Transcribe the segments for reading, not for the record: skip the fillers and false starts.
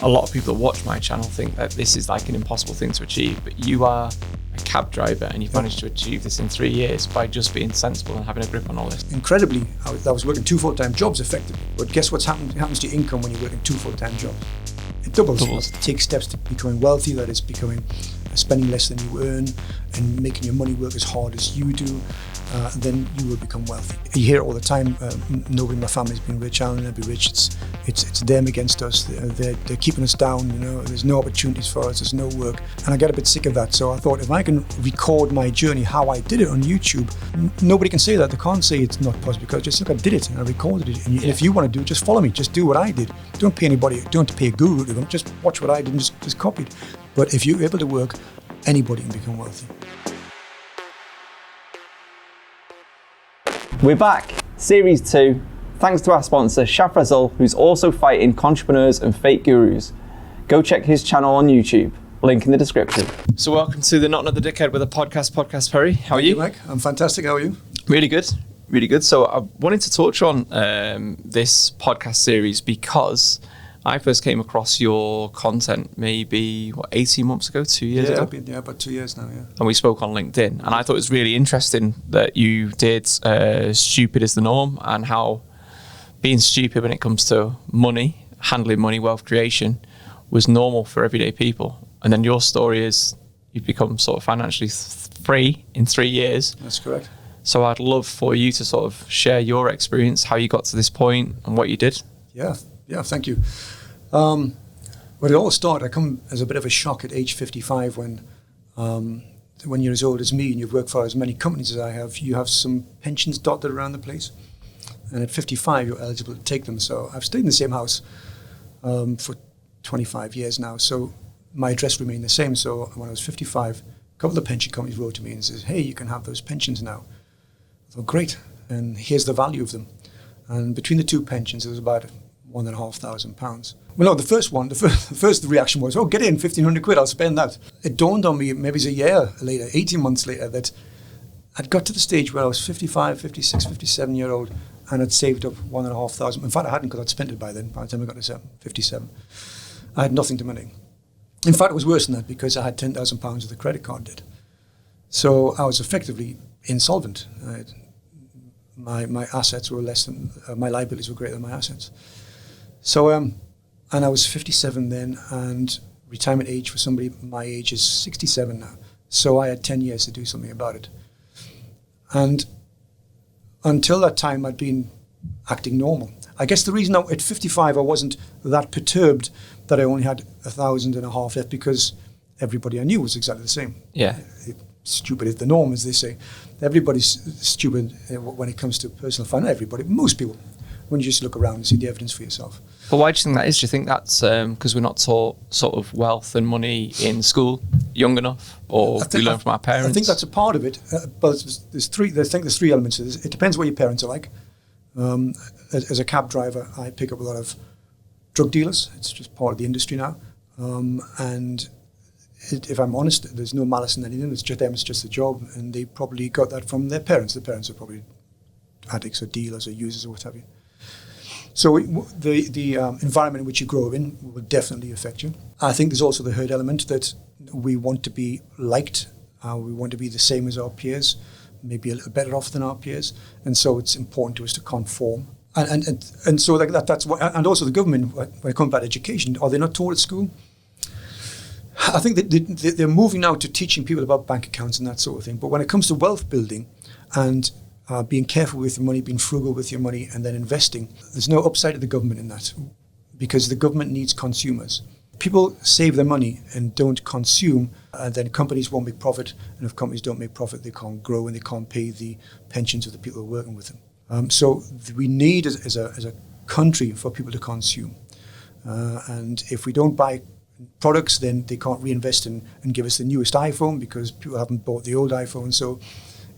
A lot of people that watch my channel think that this is like an impossible thing to achieve, but you are a cab driver and you've managed to achieve this in 3 years by just being sensible and having a grip on all this. Incredibly, I was working 2 full-time jobs effectively, but guess what's happened? It happens to your income when you're working 2 full-time jobs. It doubles. Take steps to becoming wealthy, that is spending less than you earn and making your money work as hard as you do. Then you will become wealthy. You hear it all the time, nobody in my family has been rich, I'll never be rich. It's them against us, they're keeping us down, there's no opportunities for us, there's no work. And I get a bit sick of that, so I thought if I can record my journey, how I did it on YouTube, nobody can say that, they can't say it's not possible, because just look, I did it and I recorded it. And if you want to do it, just follow me, just do what I did. Don't pay anybody, don't have to pay a guru to them, just watch what I did and just copy it. But if you're able to work, anybody can become wealthy. We're back, Series 2, thanks to our sponsor Shafrazul, who's also fighting entrepreneurs and fake gurus. Go check his channel on YouTube, link in the description. So welcome to the Not Another Dickhead with a podcast, Perry. How are you? Mike, I'm fantastic, how are you? Really good, really good. So I wanted to touch on this podcast series because I first came across your content maybe, 18 months ago, 2 years ago? Yeah, about 2 years now, yeah. And we spoke on LinkedIn. And I thought it was really interesting that you did Stupid is the Norm and how being stupid when it comes to money, handling money, wealth creation, was normal for everyday people. And then your story is you've become sort of financially free in 3 years. That's correct. So I'd love for you to sort of share your experience, how you got to this point and what you did. Yeah, thank you. Well, it all started, I come as a bit of a shock at age 55 when you're as old as me and you've worked for as many companies as I have, you have some pensions dotted around the place. And at 55, you're eligible to take them. So I've stayed in the same house for 25 years now. So my address remained the same. So when I was 55, a couple of pension companies wrote to me and says, hey, you can have those pensions now. I thought, great. And here's the value of them. And between the two pensions, it was about £1,500. Well, no, the first reaction was, oh, get in, 1,500 quid, I'll spend that. It dawned on me, maybe it's a year later, 18 months later, that I'd got to the stage where I was 55, 56, 57-year-old, and I'd saved up £1,500. In fact, I hadn't, because I'd spent it by then, by the time I got to 57. I had nothing to money. In fact, it was worse than that, because I had £10,000 of the credit card debt. So I was effectively insolvent. My assets were less than, my liabilities were greater than my assets. So, and I was 57 then, and retirement age for somebody my age is 67 now. So I had 10 years to do something about it. And until that time, I'd been acting normal. I guess the reason now at 55 I wasn't that perturbed that I only had $1,500 left, because everybody I knew was exactly the same. Yeah. Stupid is the norm, as they say. Everybody's stupid when it comes to personal finance. Everybody, most people, when you just look around and see the evidence for yourself. But why do you think that is? Do you think that's because we're not taught sort of wealth and money in school young enough, or we learn from our parents? I think that's a part of it. But there's three elements of this. It depends what your parents are like. As a cab driver, I pick up a lot of drug dealers. It's just part of the industry now. And if I'm honest, there's no malice in anything. It's just them. It's just a job, and they probably got that from their parents. Their parents are probably addicts or dealers or users or what have you. So the environment in which you grow in will definitely affect you. I think there's also the herd element, that we want to be liked. We want to be the same as our peers, maybe a little better off than our peers, and so it's important to us to conform. And so that's what. And also the government, when it comes back to education, are they not taught at school? I think that they're moving now to teaching people about bank accounts and that sort of thing. But when it comes to wealth building and being careful with your money, being frugal with your money, and then investing, there's no upside to the government in that, because the government needs consumers. People save their money and don't consume, and then companies won't make profit. And if companies don't make profit, they can't grow and they can't pay the pensions of the people who are working with them. So we need, as a country, for people to consume. And if we don't buy products, then they can't reinvest and give us the newest iPhone, because people haven't bought the old iPhone. So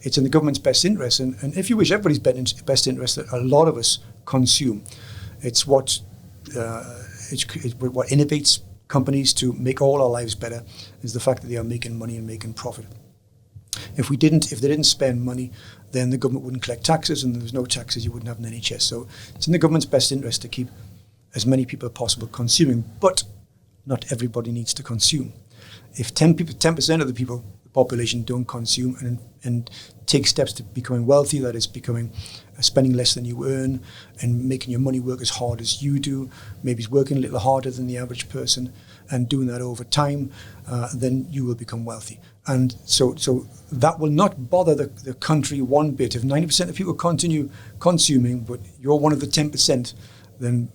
it's in the government's best interest, and if you wish everybody's best interest, that a lot of us consume. It's what innovates companies to make all our lives better, is the fact that they are making money and making profit. If they didn't spend money, then the government wouldn't collect taxes, and if there's no taxes, you wouldn't have an NHS. So it's in the government's best interest to keep as many people as possible consuming. But not everybody needs to consume. If 10% of the population don't consume and take steps to becoming wealthy, that is spending less than you earn and making your money work as hard as you do, maybe it's working a little harder than the average person and doing that over time, then you will become wealthy. And so that will not bother the country one bit. If 90% of people continue consuming, but you're one of the 10%, then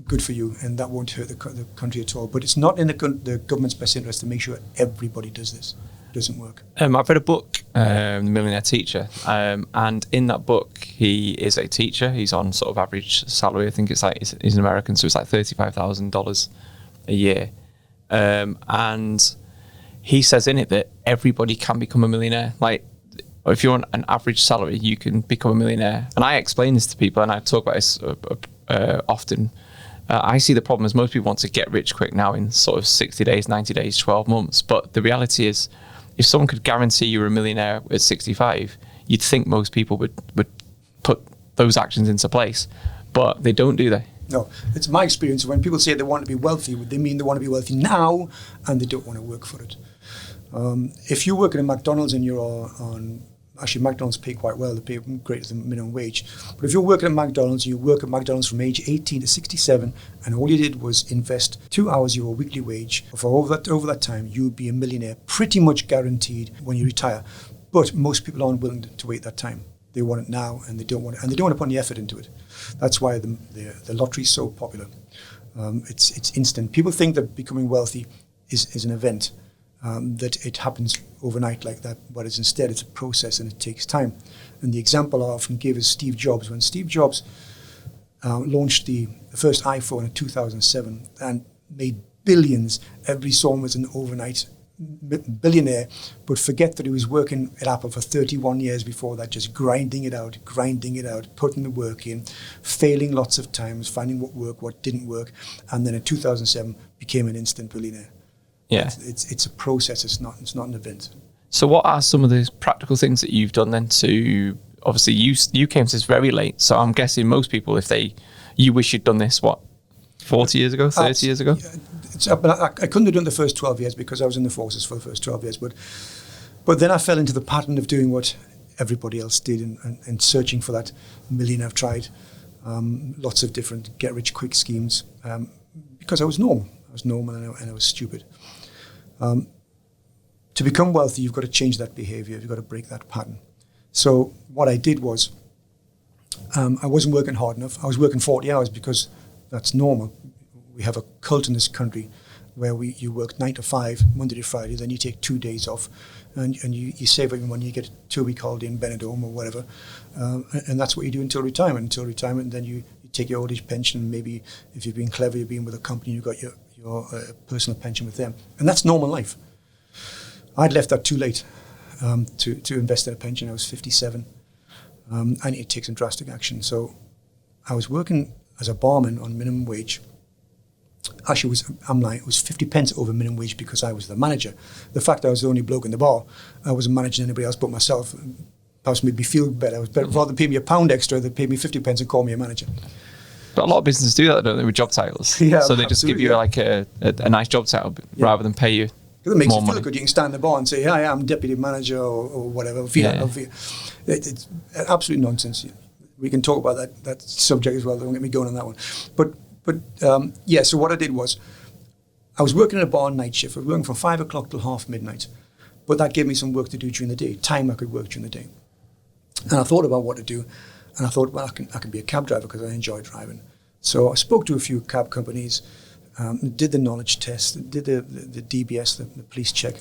good for you, and that won't hurt the country at all. But it's not in the government's best interest to make sure everybody does this. It doesn't work. I've read a book, The Millionaire Teacher, and in that book, he is a teacher. He's on sort of average salary. I think he's an American, so it's like $35,000 a year. And he says in it that everybody can become a millionaire. Like, if you're on an average salary, you can become a millionaire. And I explain this to people, and I talk about this often. I see the problem as most people want to get rich quick now in sort of 60 days, 90 days, 12 months. But the reality is, if someone could guarantee you're a millionaire at 65, you'd think most people would put those actions into place. But they don't, do they? No, it's my experience. When people say they want to be wealthy, they mean they want to be wealthy now, and they don't want to work for it. If you're working at McDonald's and you're on, actually McDonald's pay quite well, they pay greater than minimum wage. But if you're working at McDonald's, you work at McDonald's from age 18 to 67, and all you did was invest 2 hours of your weekly wage, for over that time, you would be a millionaire, pretty much guaranteed when you retire. But most people aren't willing to wait that time. They want it now, and they don't want to put any effort into it. That's why the lottery is so popular. It's instant. People think that becoming wealthy is an event, that it happens overnight like that, but instead it's a process and it takes time. And the example I often give is Steve Jobs. When Steve Jobs launched the first iPhone in 2007 and made billions, everybody saw him as an overnight billionaire, but forget that he was working at Apple for 31 years before that, just grinding it out, putting the work in, failing lots of times, finding what worked, what didn't work, and then in 2007 became an instant billionaire. Yeah, it's a process. It's not an event. So what are some of the practical things that you've done then to, obviously you came to this very late, so I'm guessing most people, you wish you'd done this, 40 years ago, 30 years ago? I couldn't have done the first 12 years because I was in the forces for the first 12 years. But then I fell into the pattern of doing what everybody else did and searching for that million. I've tried lots of different get-rich-quick schemes because I was normal. I was normal and I was stupid. To become wealthy, you've got to change that behavior. You've got to break that pattern. So what I did was I wasn't working hard enough. I was working 40 hours because that's normal. We have a cult in this country where you work 9 to 5, Monday to Friday, then you take 2 days off, and you save up your money, you get a 2-week holiday in Benidorm or whatever, and that's what you do until retirement. And then you take your old age pension. Maybe if you've been clever, you've been with a company, you've got your personal pension with them, and that's normal life. I'd left that too late to invest in a pension. I was 57. I need to take some drastic action. So I was working as a barman on minimum wage. Actually, it was 50 pence over minimum wage because I was the manager. The fact I was the only bloke in the bar, I wasn't managing anybody else but myself. Perhaps made me feel better. Rather than pay me £1 extra, they paid me 50 pence and call me a manager. But a lot of businesses do that, don't they, with job titles? Yeah, so they just give you like a nice job title rather than pay you it makes more you feel money. good. You can stand in the bar and say, "Hi, I'm deputy manager," or whatever. It's absolute nonsense. We can talk about that subject as well. Don't get me going on that one. But so what I did was, I was working at a bar night shift. I was working from 5 o'clock till half midnight. But that gave me some work to do during the day, time I could work during the day. And I thought about what to do. And I thought, well, I can be a cab driver because I enjoy driving. So I spoke to a few cab companies, did the knowledge test, did the DBS, the police check,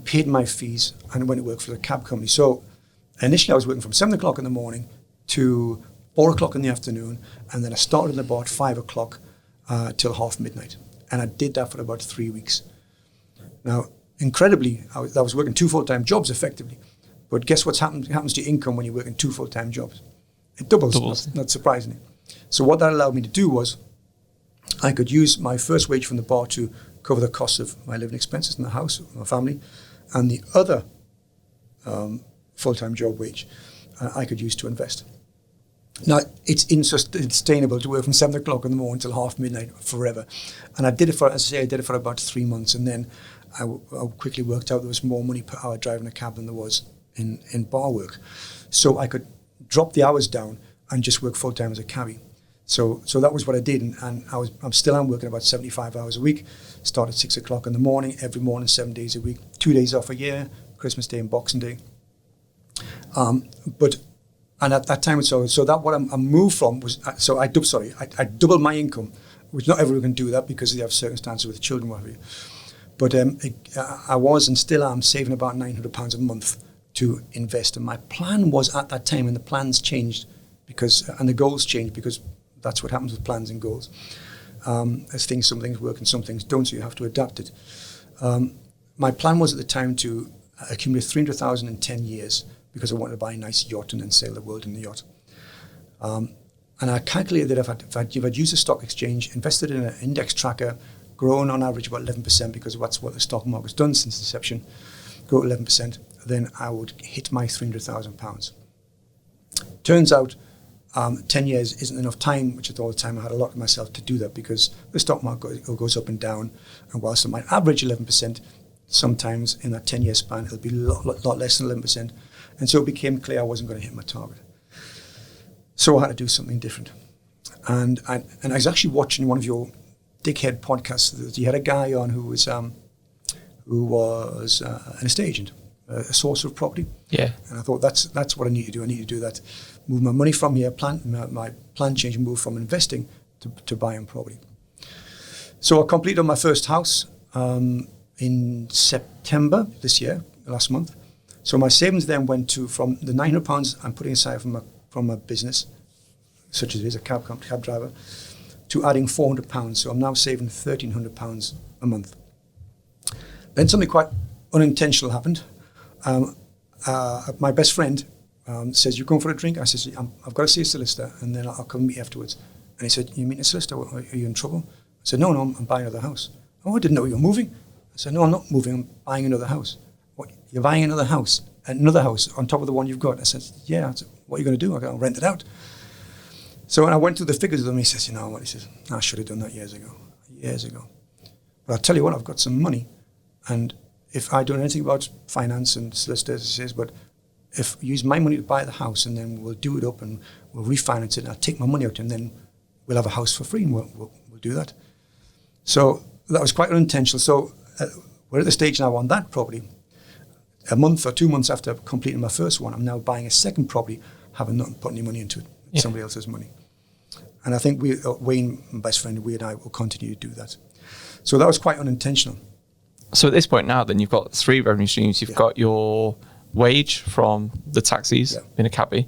paid my fees, and went to work for the cab company. So initially I was working from 7 o'clock in the morning to 4 o'clock in the afternoon, and then I started in the bar at 5 o'clock till half midnight. And I did that for about 3 weeks. Now, incredibly, I was working 2 full-time jobs effectively. But guess what happens to your income when you're working 2 full-time jobs? It doubles. Not surprisingly. So what that allowed me to do was I could use my first wage from the bar to cover the costs of my living expenses in the house, my family, and the other full-time job wage I could use to invest. Now, it's unsustainable to work from 7 o'clock in the morning till half midnight forever. And I did it for, as I say, I did it for about 3 months. And then I quickly worked out there was more money per hour driving a cab than there was in bar work. So I could drop the hours down and just work full time as a cabbie. So that was what I did. And I'm working about 75 hours a week. Start at 6 o'clock in the morning, every morning, 7 days a week, 2 days off a year, Christmas Day and Boxing Day. And at that time, so that what I moved from was, I doubled my income, which not everyone can do that because they have circumstances with children, what have you. But I was and still am saving about £900 a month to invest. And my plan was at that time, and the plans changed and the goals changed because that's what happens with plans and goals. As some things work and some things don't, so you have to adapt it. My plan was at the time to accumulate 300,000 in 10 years because I wanted to buy a nice yacht and then sail the world in the yacht. And I calculated that if I'd used a stock exchange, invested in an index tracker, grown on average about 11% because that's what the stock market's done since inception, grow 11%, then I would hit my £300,000. Turns out 10 years isn't enough time, which at all the time I had a lot of myself to do that because the stock market goes up and down. And whilst it might average 11%, sometimes in that 10-year span, it'll be a lot less than 11%. And so it became clear I wasn't going to hit my target. So I had to do something different. And I was actually watching one of your dickhead podcasts. You had a guy on who was an estate agent, a source of property. Yeah. And I thought that's what I need to do. I need to do that. Move my money from here, my plan change and move from investing to buying property. So I completed my first house in September this year, last month. So my savings then went from the £900 I'm putting aside from my business, such as it is a cab driver, to adding £400. So I'm now saving £1,300 a month. Then something quite unintentional happened. My best friend says, "You going for a drink?" I says, "I've got to see a solicitor, and then I'll come meet you afterwards." And he said, "You meet a solicitor? Are you in trouble?" I said, No, I'm buying another house." "Oh, I didn't know you were moving." I said, "No, I'm not moving. I'm buying another house." "What? You're buying another house on top of the one you've got?" I said, "Yeah." I said, "What are you going to do?" "I'll rent it out." So when I went through the figures with him, he says, "You know what?" He says, "I should have done that years ago. But I'll tell you what, I've got some money, and if I don't know anything about finance and solicitors," he says, "but if you use my money to buy the house, and then we'll do it up and we'll refinance it, and I'll take my money out, and then we'll have a house for free, and we'll do that." So that was quite unintentional. So we're at the stage now on that property. A month or 2 months after completing my first one, I'm now buying a second property, having not put any money into it. It's somebody else's money. And I think Wayne, my best friend, we and I will continue to do that. So that was quite unintentional. So at this point now, then you've got 3 revenue streams. You've got your wage from the taxis in a cabbie.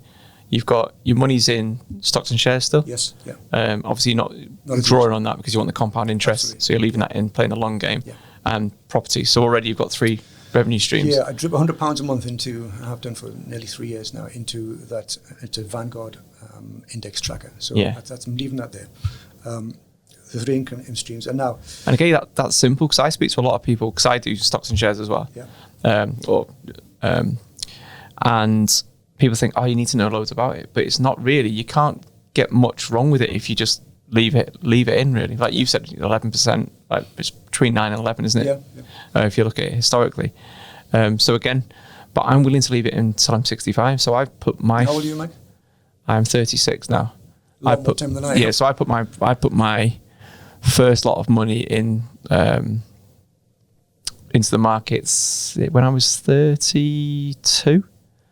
You've got your money's in stocks and shares still. Yes. Yeah. Obviously, not drawing on that because you want the compound interest. Absolutely. So you're leaving that in, playing the long game. Yeah. And property. So already you've got 3 revenue streams. Yeah, I drip £100 a month into, and I've done for nearly 3 years now, into Vanguard index tracker. So I'm leaving that there. The 3 income streams. And again, that's simple because I speak to a lot of people because I do stocks and shares as well. Yeah. And people think, oh, you need to know loads about it, but it's not really. You can't get much wrong with it if you just leave it in, really. Like you said, 11%, like it's between 9 and 11, isn't it? Yeah. If you look at it historically. So again, but I'm willing to leave it until I'm 65. So I've put my... How old are you, Mike? I'm 36 now. More time than I am. Yeah, so I put my first lot of money in into the markets when I was 32.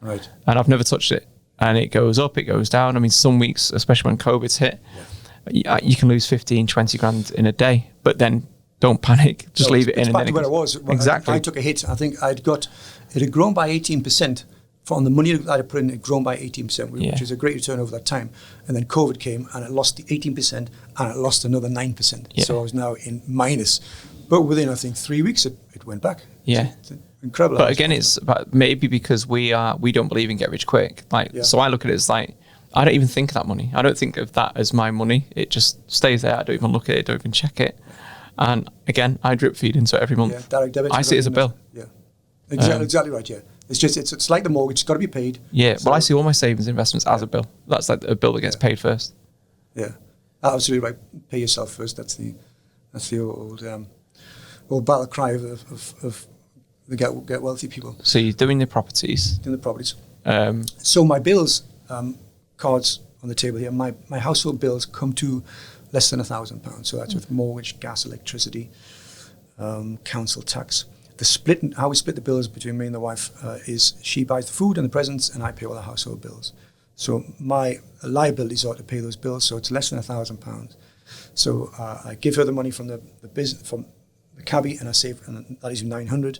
Right. And I've never touched it. And it goes up, it goes down. I mean, some weeks, especially when COVID's hit, you can lose 15, 20 grand in a day. But then don't panic. Just leave it in. It's back to where I was. Exactly. I took a hit. I think it had grown by 18%. From the money that I put in, it had grown by 18%, which is a great return over that time. And then COVID came and it lost the 18% and it lost another 9%. Yeah. So I was now in minus. But within, I think, 3 weeks, it went back. Yeah. It's incredible. But again, it's about maybe because we don't believe in get rich quick. So I look at it as like, I don't even think of that money. I don't think of that as my money. It just stays there. I don't even look at it. Don't even check it. And again, I drip feed into it every month. Yeah, direct debit. I see it as a bill. Yeah. Exactly right. Yeah, it's like the mortgage. It's got to be paid. Yeah. So, Well, I see all my savings investments as a bill. That's like a bill that gets paid first. Yeah, absolutely right. Pay yourself first. That's the old battle cry of the get wealthy people. So you're doing the properties. Doing the properties. So my bills, cards on the table here. My household bills come to less than £1,000. So that's with mortgage, gas, electricity, council tax. How we split the bills between me and the wife is she buys the food and the presents, and I pay all the household bills. So my liabilities are to pay those bills. So it's less than £1,000. So I give her the money from the business, from the cabbie, and I save, and that is £900.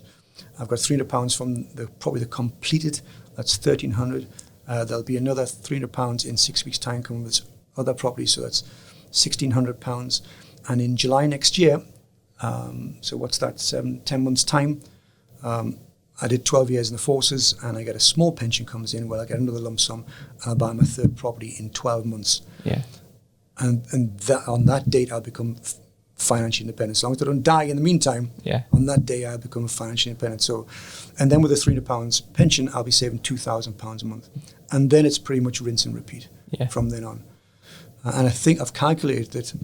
I've got £300 from probably the completed. That's £1,300. There'll be another £300 in 6 weeks' time coming with other properties. So that's £1,600. And in July next year, so what's that, 10 months' time, I did 12 years in the forces, and I get a small pension comes in where I get another lump sum, and I'll buy my third property in 12 months. Yeah. And on that date, I'll become financially independent. As long as I don't die in the meantime, on that day, I'll become financially independent. So, and then with the £300 pension, I'll be saving £2,000 a month. And then it's pretty much rinse and repeat from then on. And I think I've calculated that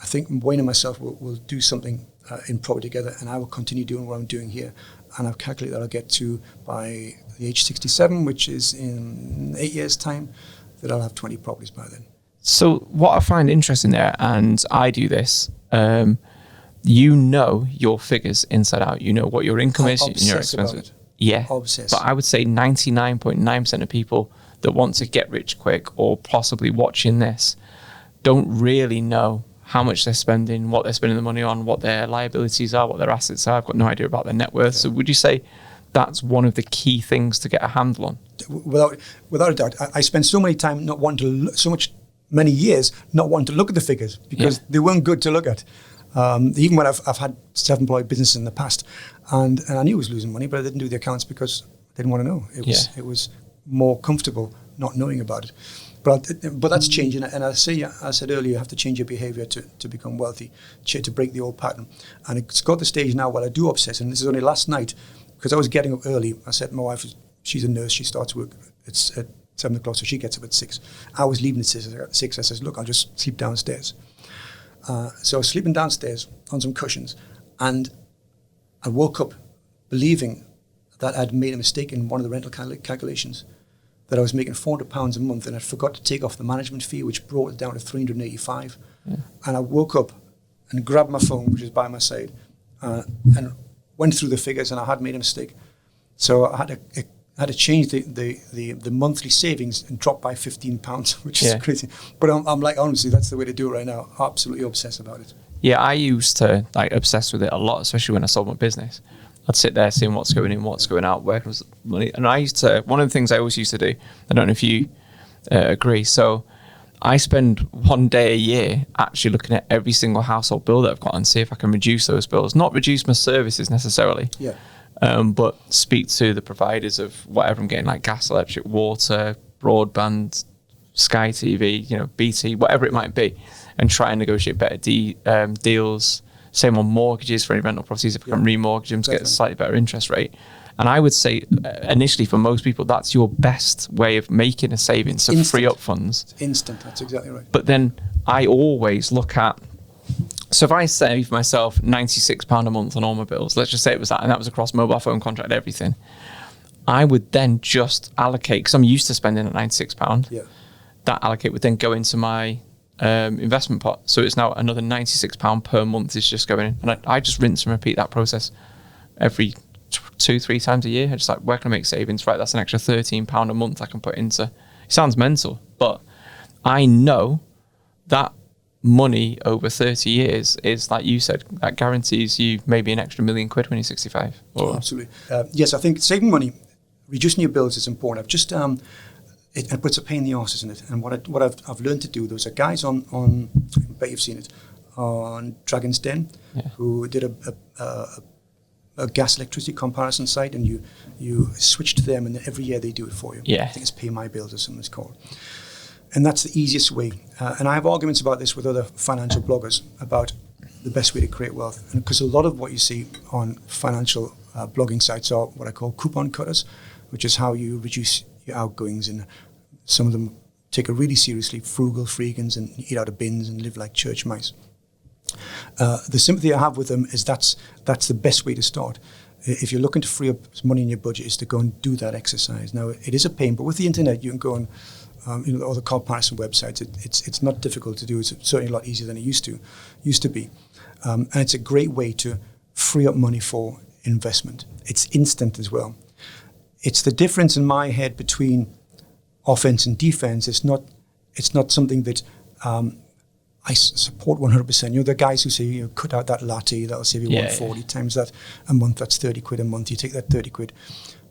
I think Wayne and myself will do something in property together, and I will continue doing what I'm doing here. And I've calculated that I'll get to, by the age 67, which is in 8 years' time, that I'll have 20 properties by then. So what I find interesting there, and I do this, you know your figures inside out. You know what your income is and your expenses. Yeah. Obsessed. But I would say 99.9% of people that want to get rich quick, or possibly watching this, don't really know how much they're spending, what they're spending the money on, what their liabilities are, what their assets are. I've got no idea about their net worth. Yeah. So would you say that's one of the key things to get a handle on? Without a doubt. I spent so many many years not wanting to look at the figures because they weren't good to look at. Even when I've had self-employed business in the past, and I knew I was losing money, but I didn't do the accounts because I didn't want to know. It was more comfortable not knowing about it. But that's changing, and I said earlier, you have to change your behaviour to become wealthy, to break the old pattern. And it's got the stage now where I do obsess, and this is only last night, because I was getting up early. I said to my wife, she's a nurse, she starts work at 7 o'clock, so she gets up at 6. I was leaving at 6. I said, look, I'll just sleep downstairs. So I was sleeping downstairs on some cushions, and I woke up believing that I'd made a mistake in one of the rental calculations, that I was making £400 a month, and I forgot to take off the management fee, which brought it down to $385. Yeah. And I woke up and grabbed my phone, which is by my side, and went through the figures, and I had made a mistake. So I had to change the monthly savings and drop by £15, which is crazy. But I'm like, honestly, that's the way to do it right now. Absolutely obsessed about it. Yeah, I used to obsess with it a lot, especially when I sold my business. I'd sit there seeing what's going in, what's going out, where was the money. And one of the things I always used to do, I don't know if you agree, so I spend one day a year actually looking at every single household bill that I've got and see if I can reduce those bills. Not reduce my services necessarily, but speak to the providers of whatever I'm getting, like gas, electric, water, broadband, Sky TV, BT, whatever it might be, and try and negotiate better deals. Same on mortgages for any rental properties. If I can remortgage them to get a slightly better interest rate. And I would say initially for most people, that's your best way of making a savings, so free up funds. It's instant, that's exactly right. But then I always look at, so if I save myself £96 a month on all my bills, let's just say it was that, and that was across mobile phone contract, everything, I would then just allocate, because I'm used to spending at £96, that allocate would then go into my investment pot. So it's now another £96 per month is just going in. And I just rinse and repeat that process every 2-3 times a year. I just like, where can I make savings? Right, that's an extra £13 a month I can put into. It sounds mental, but I know that money over 30 years is, like you said, that guarantees you maybe an extra £1 million when you're 65. Absolutely. Yes, I think saving money, reducing your bills is important. I've just it puts a pain in the arse, isn't it? And what I've learned to do, there was a guys on I bet you've seen it, on Dragon's Den, who did a gas electricity comparison site, and you switch to them, and every year they do it for you. Yeah. I think it's Pay My Bills or something it's called. And that's the easiest way. And I have arguments about this with other financial bloggers about the best way to create wealth. And because a lot of what you see on financial blogging sites are what I call coupon cutters, which is how you reduce your outgoings. And some of them take it really seriously, frugal freegans, and eat out of bins and live like church mice. The sympathy I have with them is that's the best way to start. If you're looking to free up money in your budget, is to go and do that exercise. Now, it is a pain, but with the internet, you can go on all the comparison websites. It's not difficult to do. It's certainly a lot easier than it used to be. And it's a great way to free up money for investment. It's instant as well. It's the difference in my head between offense and defense. It's not something that I support 100%. The guys who say, cut out that latte, that'll save you 140 times that a month, that's 30 quid a month. You take that 30 quid.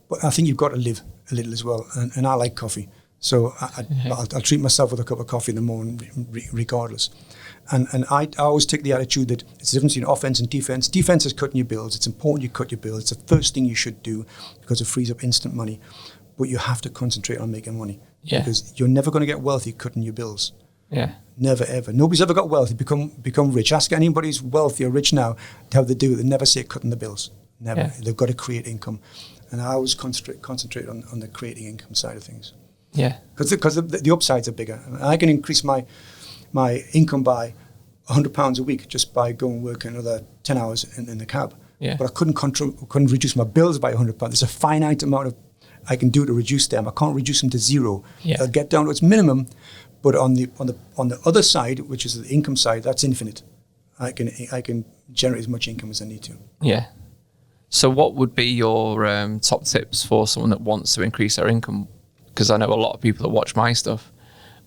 But I think you've got to live a little as well. And I like coffee. So I'll treat myself with a cup of coffee in the morning regardless. And I always take the attitude that it's the difference between offense and defense. Defense is cutting your bills. It's important you cut your bills. It's the first thing you should do because it frees up instant money. But you have to concentrate on making money. Yeah. Because you're never going to get wealthy cutting your bills. Yeah. Never, ever. Nobody's ever got wealthy, become rich. Ask anybody who's wealthy or rich now how they do it. They never say cutting the bills. Never. Yeah. They've got to create income. And I always concentrate on the creating income side of things. Yeah. Because the upsides are bigger. I can increase my income by £100 a week just by going and work another 10 hours in the cab. Yeah. But I couldn't reduce my bills by £100. There's a finite amount of I can do to reduce them. I can't reduce them to zero. Yeah. They'll get down to its minimum. But on the other side, which is the income side, that's infinite. I can generate as much income as I need to. Yeah. So what would be your top tips for someone that wants to increase their income? Because I know a lot of people that watch my stuff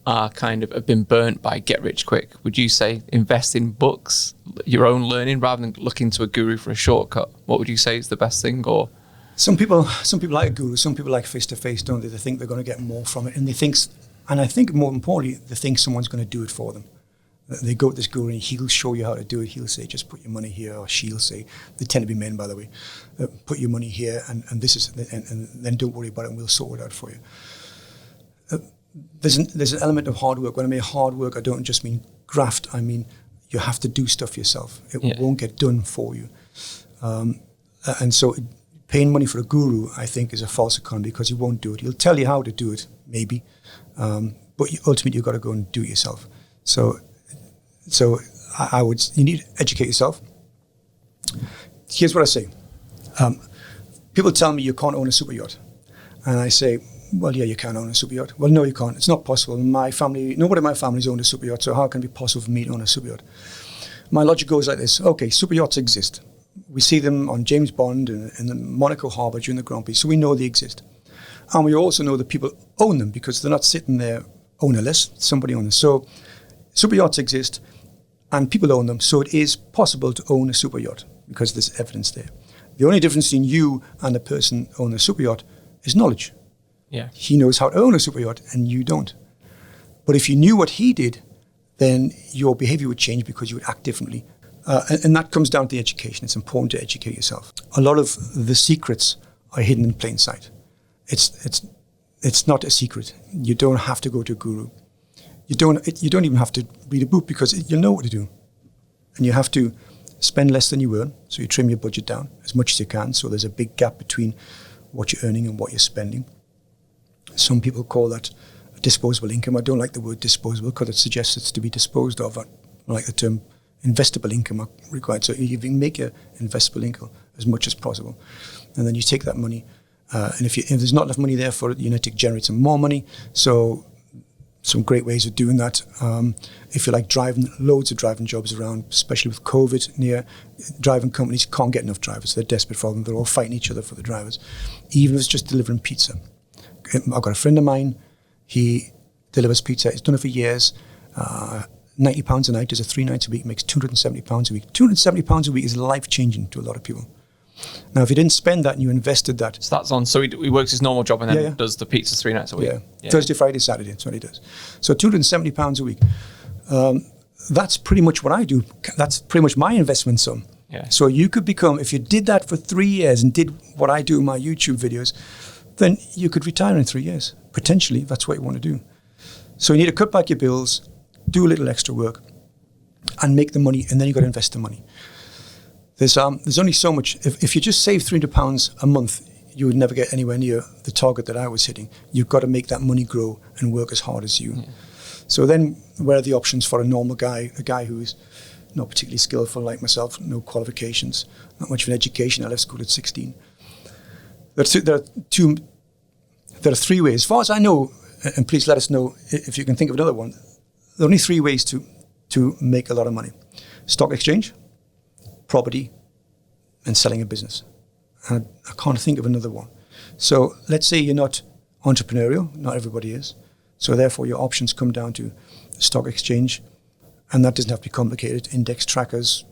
are have been burnt by get rich quick. Would you say invest in books, your own learning, rather than looking to a guru for a shortcut? What would you say is the best thing? Or some people like a guru. Some people like face to face, don't they? They think they're going to get more from it, and I think more importantly, they think someone's going to do it for them. They go to this guru and he'll show you how to do it. He'll say, just put your money here, or she'll say, they tend to be men, by the way, put your money here, and then don't worry about it, and we'll sort it out for you. There's an element of hard work. When I mean hard work, I don't just mean graft. I mean you have to do stuff yourself. It won't get done for you. And so paying money for a guru, I think, is a false economy because he won't do it. He'll tell you how to do it, maybe, but ultimately you've got to go and do it yourself. So you need to educate yourself. Here's what I say. People tell me you can't own a super yacht. And I say, well, yeah, you can own a super yacht. Well, no, you can't. It's not possible. Nobody in my family's owned a super yacht, so how can it be possible for me to own a super yacht? My logic goes like this. Okay, super yachts exist. We see them on James Bond in the Monaco Harbour during the Grand Prix, so we know they exist. And we also know that people own them because they're not sitting there ownerless. Somebody owns them. So super yachts exist and people own them, so it is possible to own a super yacht because there's evidence there. The only difference between you and the person owning a super yacht is knowledge. Yeah. He knows how to own a super yacht and you don't. But if you knew what he did, then your behavior would change because you would act differently. And that comes down to the education. It's important to educate yourself. A lot of the secrets are hidden in plain sight. It's not a secret. You don't have to go to a guru. You don't even have to read a book because you'll know what to do. And you have to spend less than you earn. So you trim your budget down as much as you can. So there's a big gap between what you're earning and what you're spending. Some people call that disposable income. I don't like the word disposable because it suggests it's to be disposed of. I like the term investable income required. So you can make your investable income as much as possible. And then you take that money. And if there's not enough money there for it, you need to generate some more money. So some great ways of doing that. If you like driving, loads of driving jobs around, especially with COVID near, driving companies can't get enough drivers. They're desperate for them. They're all fighting each other for the drivers, even if it's just delivering pizza. I've got a friend of mine, he delivers pizza, he's done it for years, £90 a night, does it 3 nights a week, makes £270 a week. £270 a week is life-changing to a lot of people. Now, if you didn't spend that and you invested that... So that's on, so he works his normal job and then does the pizza 3 nights a week? Yeah. Thursday, Friday, Saturday, that's what he does. So £270 a week. That's pretty much what I do. That's pretty much my investment sum. Yeah. So you could become, if you did that for 3 years and did what I do in my YouTube videos, then you could retire in 3 years. Potentially, if that's what you want to do. So you need to cut back your bills, do a little extra work, and make the money, and then you've got to invest the money. There's only so much. If you just save £300 a month, you would never get anywhere near the target that I was hitting. You've got to make that money grow and work as hard as you. Yeah. So then, where are the options for a normal guy, a guy who's not particularly skillful like myself, no qualifications, not much of an education? I left school at 16. There are three ways. As far as I know, and please let us know if you can think of another one, there are only three ways to make a lot of money: stock exchange, property, and selling a business. And I can't think of another one. So let's say you're not entrepreneurial, not everybody is. So therefore your options come down to the stock exchange, and that doesn't have to be complicated. Index trackers.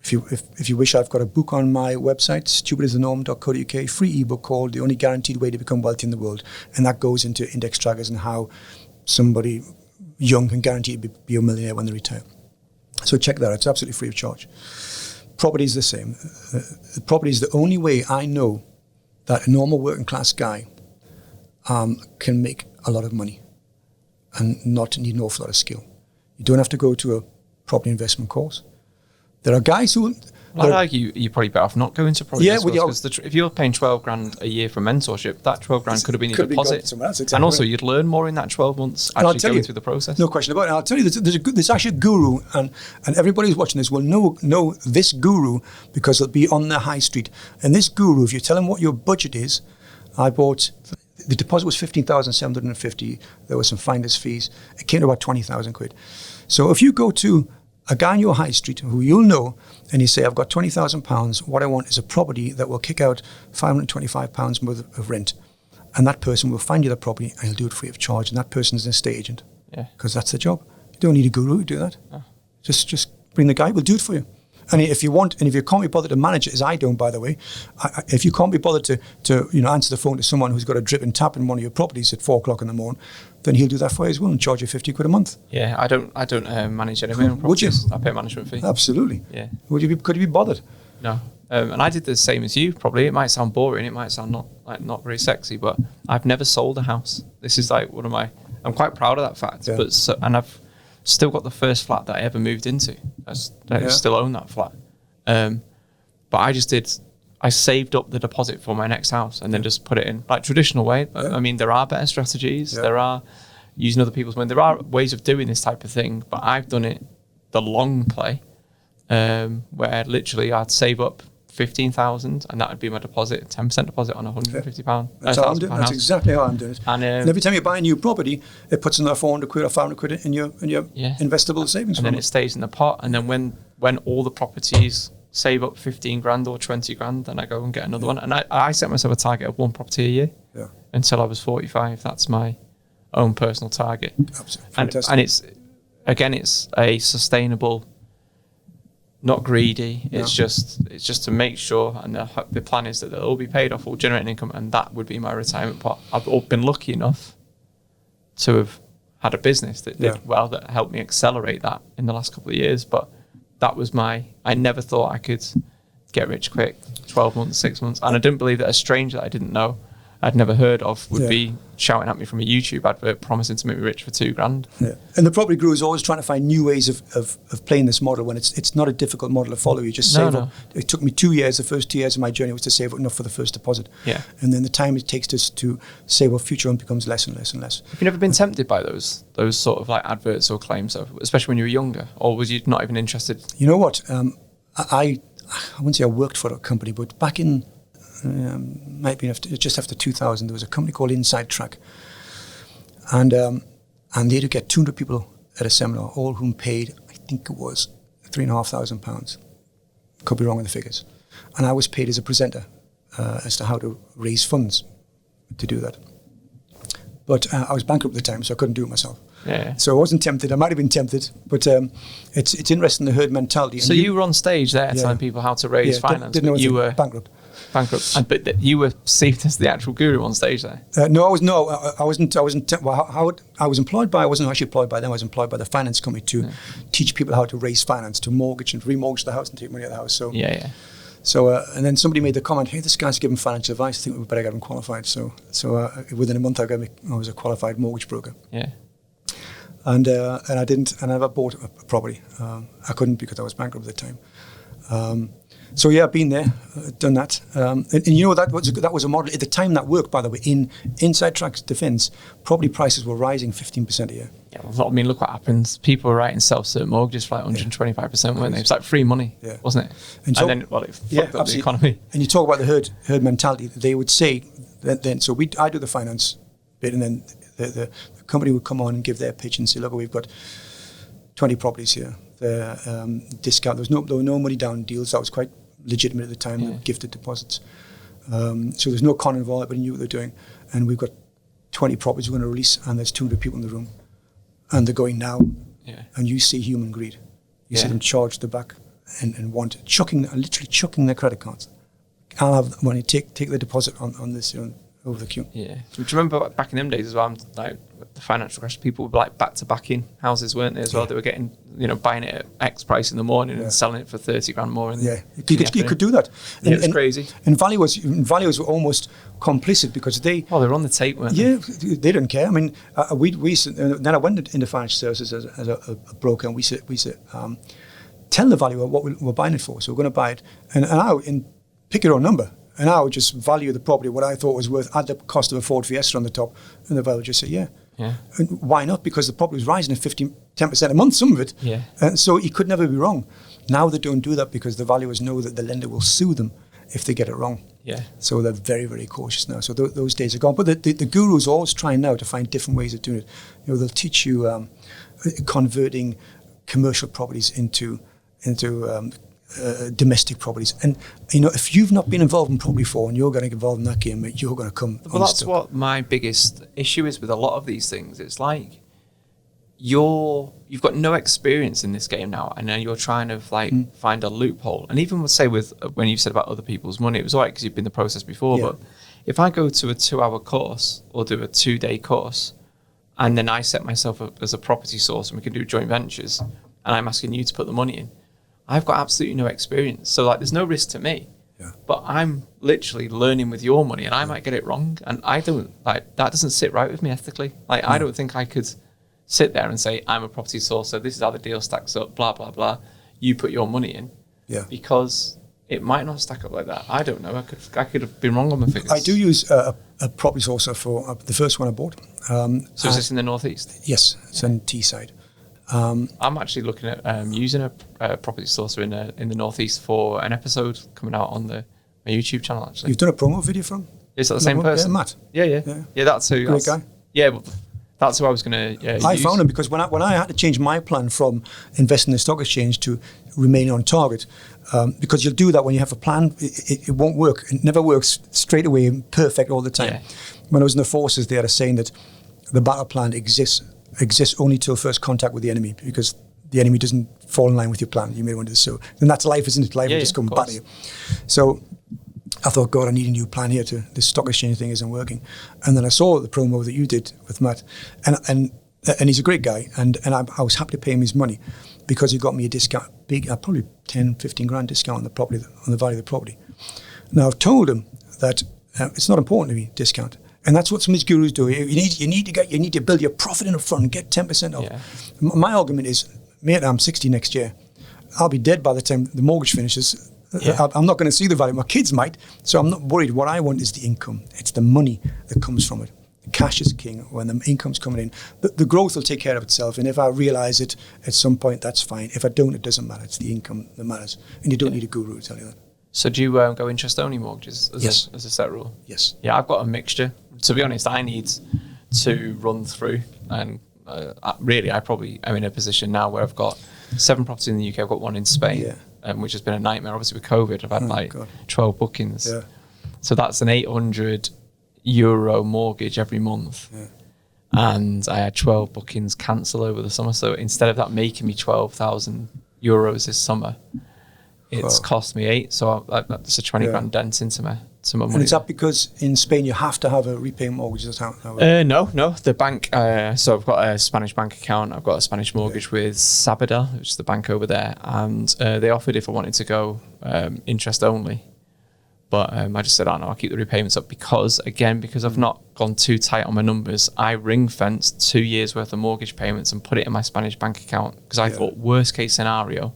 If you wish, I've got a book on my website, stupidisthenorm.co.uk, free ebook called The Only Guaranteed Way to Become Wealthy in the World. And that goes into index trackers and how somebody young can guarantee to be a millionaire when they retire. So check that out. It's absolutely free of charge. Property is the same. Property is the only way I know that a normal working class guy can make a lot of money and not need an awful lot of skill. You don't have to go to a property investment course. There are guys who... I'd argue you're probably better off not going to property investment because if you're paying 12 grand a year for mentorship, that 12 grand could have been your deposit. Exactly, and also you'd learn more in that 12 months actually going through the process. No question about it. I'll tell you, there's actually a guru, and everybody who's watching this will know this guru because it'll be on the high street. And this guru, if you tell him what your budget is, the deposit was 15,750. There were some finder's fees. It came to about 20,000 quid. So if you go to a guy on your high street who you'll know, and you say, I've got £20,000, what I want is a property that will kick out £525 worth of rent. And that person will find you the property and he'll do it free of charge. And that person's an estate agent. Yeah. Because that's their job. You don't need a guru to do that. Oh. Just bring the guy, we'll do it for you. And if you want, and if you can't be bothered to manage it, as I don't, by the way, if you can't be bothered to answer the phone to someone who's got a drip and tap in one of your properties at 4 o'clock in the morning, then he'll do that for you as well and charge you 50 quid a month. Yeah, I don't manage any of my own properties. Would you? I pay a management fee. Absolutely. Yeah. Could you be bothered? No. And I did the same as you. Probably it might sound boring, it might sound not very sexy, but I've never sold a house. This is like one of my. I'm quite proud of that fact. Yeah. And I've still got the first flat that I ever moved into. I still own that flat. But I saved up the deposit for my next house and then just put it in like traditional way. Yeah. I mean, there are better strategies. Yeah. There are using other people's money. There are ways of doing this type of thing, but I've done it the long play, where literally I'd save up 15,000 and that would be my deposit, 10% deposit on £150. That's how I'm doing. That's exactly how I'm doing it. And every time you buy a new property, it puts another 400 quid or 500 quid in your investable savings. And then it stays in the pot. And then when all the properties save up 15 grand or 20 grand, then I go and get another one. And I set myself a target of one property a year until I was 45. That's my own personal target. Absolutely. And it's a sustainable, not greedy. It's just to make sure, and the plan is that they'll all be paid off, all generating income, and that would be my retirement pot. I've been lucky enough to have had a business that did well, that helped me accelerate that in the last couple of years, but that was I never thought I could get rich quick, 12 months, 6 months. And I didn't believe that a stranger that I didn't know, I'd never heard of, would be shouting at me from a YouTube advert promising to make me rich for £2,000. Yeah. And the property guru is always trying to find new ways of playing this model when it's not a difficult model to follow. You just save up. It took me 2 years. The first 2 years of my journey was to save up enough for the first deposit. Yeah. And then the time it takes to save up future on becomes less and less and less. Have you never been tempted by those sort of like adverts or claims, especially when you were younger? Or was you not even interested? You know what? I wouldn't say I worked for a company, but back in might be just after 2000, there was a company called Inside Track, and they had to get 200 people at a seminar, all whom paid, I think it was £3,500. Could be wrong with the figures. And I was paid as a presenter as to how to raise funds to do that. But I was bankrupt at the time, so I couldn't do it myself. Yeah. So I wasn't tempted. I might have been tempted, but it's interesting, the herd mentality. So you were on stage there telling people how to raise finance. Didn't know you were bankrupt. But you were perceived as the actual guru on stage there. No, I wasn't. Well, I was employed by. I wasn't actually employed by them. I was employed by the finance company to teach people how to raise finance, to mortgage and remortgage the house and take money out of the house. So So and then somebody made the comment, "Hey, this guy's giving financial advice. I think we better get him qualified." So within a month, I was a qualified mortgage broker. Yeah. And I never bought a property. I couldn't because I was bankrupt at the time. So yeah, I've been there, done that, and you know that was a model at the time that worked. By the way, inside Track's defence, property prices were rising 15% a year. Yeah, well, I mean, look what happens. People were writing self-cert mortgages for like 125%, weren't they? It was like free money, wasn't it? And so, then, well, it fucked up the economy. And you talk about the herd mentality. They would say that then. So I do the finance bit, and then the company would come on and give their pitch and say, look, we've got 20 properties here. The discount. There were no money down deals. That was quite legitimate at the time. Gifted deposits. So there's no con involved, but knew what they're doing. And we've got 20 properties we're going to release, and there's 200 people in the room. And they're going now, and you see human greed. You see them charge the back and literally chucking their credit cards. I'll have money, take the deposit on this over the queue. Yeah. Do you remember back in them days as well? Like the financial crash, people were like back to back in houses, weren't they? As well, they were getting buying it at X price in the morning and selling it for 30 grand more. You could do that. And it was crazy. And valuers were almost complicit because they were on the tape, weren't they? Yeah, they didn't care. I mean, then I went into financial services as a broker, and we said, tell the valuer what we're buying it for. So we're going to buy it, and pick your own number. And I would just value the property, what I thought was worth, add the cost of a Ford Fiesta on the top, and the valuer would just say, yeah. And why not? Because the property was rising at 10% a month, some of it. Yeah. And so he could never be wrong. Now they don't do that because the valuers know that the lender will sue them if they get it wrong. Yeah. So they're very, very cautious now. So those days are gone. But the gurus are always trying now to find different ways of doing it. They'll teach you converting commercial properties into domestic properties, and if you've not been involved in property before and you're going to get involved in that game, mate, you're going to come. Well, that's what my biggest issue is with a lot of these things. It's like you've got no experience in this game now, and then you're trying to find a loophole. And even say with when you said about other people's money, it was all right because you've been in the process before. But if I go to a 2-hour course or do a 2-day course, and then I set myself up as a property source and we can do joint ventures, and I'm asking you to put the money in, I've got absolutely no experience. So there's no risk to me. Yeah. But I'm literally learning with your money, and I might get it wrong. And I don't that doesn't sit right with me ethically. I don't think I could sit there and say, I'm a property sourcer, this is how the deal stacks up, blah, blah, blah. You put your money in. Yeah. Because it might not stack up like that. I don't know. I could have been wrong on my figures. I do use a property sourcer for the first one I bought. So is this in the northeast? Yes, it's in Teesside. I'm actually looking at using a property sourcer in the northeast for an episode coming out on my YouTube channel. Actually, you've done a promo video for him. Is that the same person? Yeah, Matt. Yeah. That's who. Great guy. Yeah, that's who I was going to. I found him because when I had to change my plan from investing in the stock exchange to remaining on target, because you'll do that when you have a plan. It won't work. It never works straight away, perfect all the time. Yeah. When I was in the forces, they had a saying that the battle plan exists only till first contact with the enemy, because the enemy doesn't fall in line with your plan. You may wonder, so, and that's life, isn't it? Life will just come back at you. So I thought, God, I need a new plan here. This stock exchange thing isn't working. And then I saw the promo that you did with Matt, and he's a great guy, and I was happy to pay him his money because he got me a discount, probably 10, 15 grand discount on the property, on the value of the property. Now I've told him that it's not important to me, discount. And that's what some of these gurus do. You need to build your profit in the front and get 10% off. Yeah. My argument is, mate, I'm 60 next year. I'll be dead by the time the mortgage finishes. Yeah. I'm not going to see the value. My kids might, so I'm not worried. What I want is the income. It's the money that comes from it. The cash is king. When the income's coming in, the growth will take care of itself. And if I realise it at some point, that's fine. If I don't, it doesn't matter. It's the income that matters. And you don't need a guru to tell you that. So do you go interest-only mortgages as a set rule? Yes. Yeah, I've got a mixture. To be honest, I need to run through, and I'm in a position now where I've got 7 properties in the UK. I've got 1 in Spain, which has been a nightmare. Obviously with COVID, I've had 12 bookings. Yeah. So that's an €800 mortgage every month. Yeah. And I had 12 bookings cancel over the summer. So instead of that making me €12,000 this summer, it's cost me 8, so that's a 20 grand dent into my money. And is that because in Spain you have to have a repayment mortgage? No. The bank. So I've got a Spanish bank account. I've got a Spanish mortgage with Sabadell, which is the bank over there, and they offered if I wanted to go interest only, but I just said, "Oh no, I'll keep the repayments up," because I've not gone too tight on my numbers. I ring fenced 2 years worth of mortgage payments and put it in my Spanish bank account because I thought worst case scenario,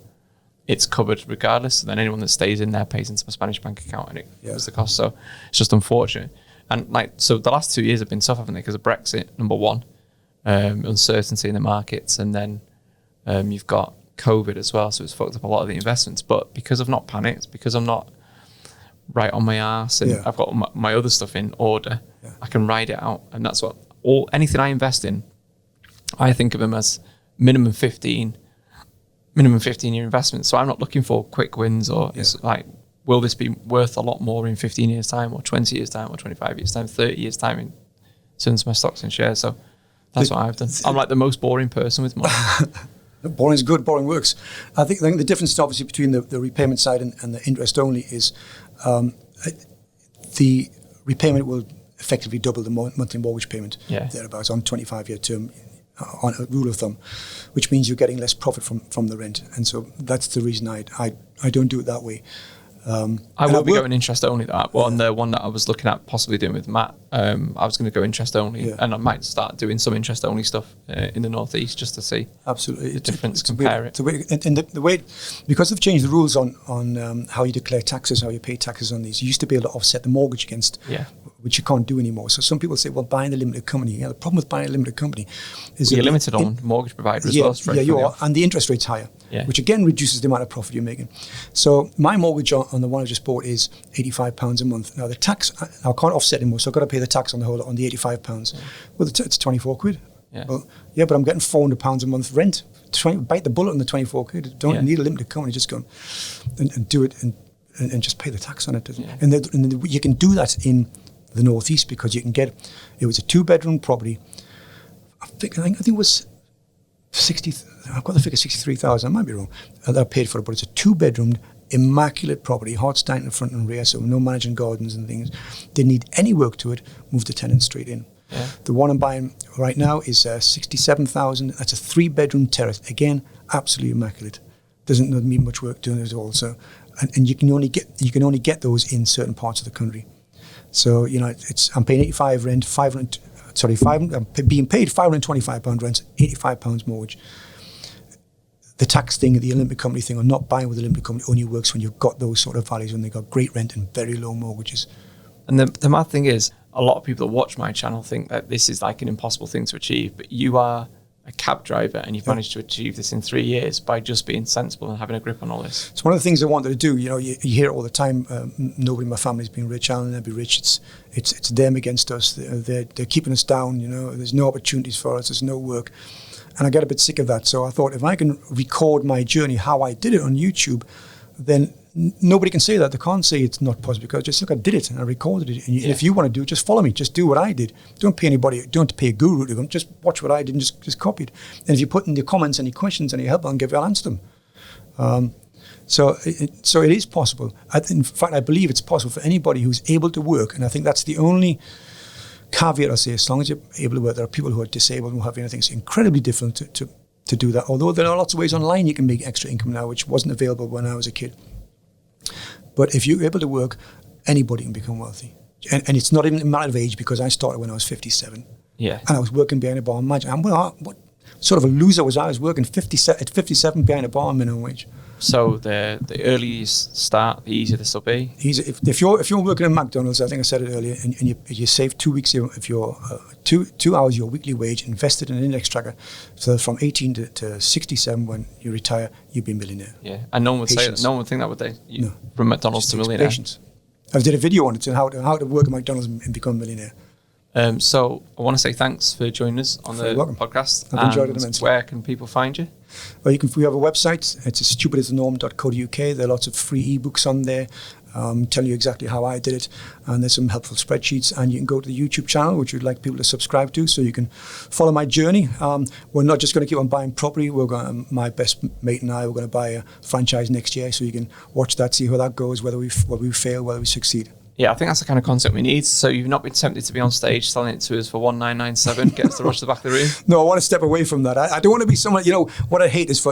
it's covered regardless. So then anyone that stays in there pays into my Spanish bank account and it covers the cost. So it's just unfortunate. And so the last 2 years have been tough, haven't they? Because of Brexit, number one, uncertainty in the markets, and then you've got COVID as well. So it's fucked up a lot of the investments. But because I've not panicked, because I'm not right on my ass, and I've got my other stuff in order, I can ride it out. And that's what anything I invest in, I think of them as minimum 15-year investments. So I'm not looking for quick wins, or it's like, will this be worth a lot more in 15 years time, or 20 years time, or 25 years time, 30 years time in terms of my stocks and shares. So that's what I've done. I'm like the most boring person with money. Boring is good, boring works. I think the difference obviously between the repayment side and the interest only is the repayment will effectively double the monthly mortgage payment thereabouts on 25-year term, on a rule of thumb, which means you're getting less profit from the rent. And so that's the reason I don't do it that way. I will be going interest only. On the one that I was looking at possibly doing with Matt, I was going to go interest only, and I might start doing some interest only stuff in the northeast just to see the difference, compare it. And the way, because they've changed the rules on how you declare taxes, how you pay taxes on these, you used to be able to offset the mortgage against, which you can't do anymore. So some people say, well, buying a limited company. The problem with buying a limited company is you're limited on mortgage provider as well. Yeah, you are, and the interest rate's higher, which again reduces the amount of profit you're making. So my mortgage on the one I just bought is £85 a month. Now the tax, I can't offset anymore, so I've got to pay the tax on the whole on the £85. Well, it's 24 quid. Well, but I'm getting £400 a month rent. Bite the bullet on the 24 quid. Don't need a limited company. Just go and do it and just pay the tax on it. And you can do that in the northeast because you can get. It was a 2-bedroom property. I think it was 60. I've got the figure 63,000. I might be wrong. I paid for it, but it's a 2-bedroom. Immaculate property, hard stand in the front and rear, so no managing gardens and things. Didn't need any work to it. Moved the tenants straight in. The one I'm buying right now is 67,000. That's a 3-bedroom terrace. Again, absolutely immaculate. Doesn't need much work doing it at all. So, and you can only get those in certain parts of the country. So I'm paying 85 rent, I'm being paid £525 rent, £85 mortgage. The tax thing, the limited company thing, or not buying with a limited company only works when you've got those sort of values, when they've got great rent and very low mortgages. And the mad thing is, a lot of people that watch my channel think that this is like an impossible thing to achieve, but you are a cab driver and you've managed to achieve this in 3 years by just being sensible and having a grip on all this. It's one of the things I wanted to do. You hear it all the time. Nobody in my family's been rich. I'll never be rich. It's them against us. They're keeping us down. There's no opportunities for us. There's no work. And I get a bit sick of that. So I thought, if I can record my journey, how I did it on YouTube, then nobody can say that. They can't say it's not possible, because just look, I did it and I recorded it. And if you want to do it, just follow me. Just do what I did. Don't pay anybody. Don't pay a guru to them. Just watch what I did and just copy it. And if you put in your comments, any questions, any help, I'll answer them. So it is possible. In fact, I believe it's possible for anybody who's able to work. And I think that's the only caveat I say. As long as you're able to work, there are people who are disabled and who have anything. It's incredibly difficult to do that. Although there are lots of ways online you can make extra income now, which wasn't available when I was a kid. But if you're able to work, anybody can become wealthy. And it's not even a matter of age, because I started when I was 57. Yeah. And I was working behind a bar. Imagine, what sort of a loser was I? I was working at 57 behind a bar on minimum wage. So the earlier you start, the easier this will be. Easy. If you're working at McDonald's, I think I said it earlier, and you save 2 weeks of your 2 hours your weekly wage, invested in an index tracker, so from 18 to 67 when you retire, you'll be a millionaire. Yeah, and no one would say that. No one would think that, would they? No. From McDonald's to millionaire. Patience. I did a video on it on how to work at McDonald's and become a millionaire. So I want to say thanks for joining us on the podcast. I've enjoyed it immensely. Where can people find you? Well, we have a website. It's stupidisthenorm.co.uk. There are lots of free ebooks on there, telling you exactly how I did it, and there's some helpful spreadsheets. And you can go to the YouTube channel, which we'd like people to subscribe to, so you can follow my journey. We're not just going to keep on buying property. My best mate and I, we're going to buy a franchise next year, so you can watch that, see how that goes, whether we fail, whether we succeed. Yeah, I think that's the kind of concept we need. So you've not been tempted to be on stage selling it to us for 1997, get us to rush to the back of the room? No, I want to step away from that. I don't want to be someone, what I hate is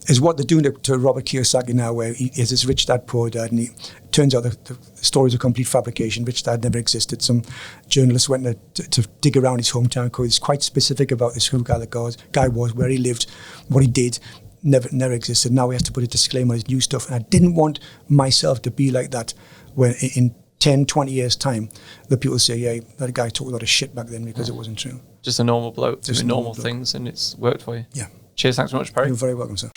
is what they're doing to Robert Kiyosaki now, where he is this rich dad, poor dad, and it turns out the story is a complete fabrication. Rich dad never existed. Some journalist went to dig around his hometown because he's quite specific about this who the guy was, where he lived, what he did. never existed. Now we have to put a disclaimer on his new stuff. And I didn't want myself to be like that when in 10, 20 years' time, the people say, yeah, that guy talked a lot of shit back then because it wasn't true. Just a normal bloke doing normal things, and it's worked for you. Yeah. Cheers, thanks so much, Perry. You're very welcome, sir.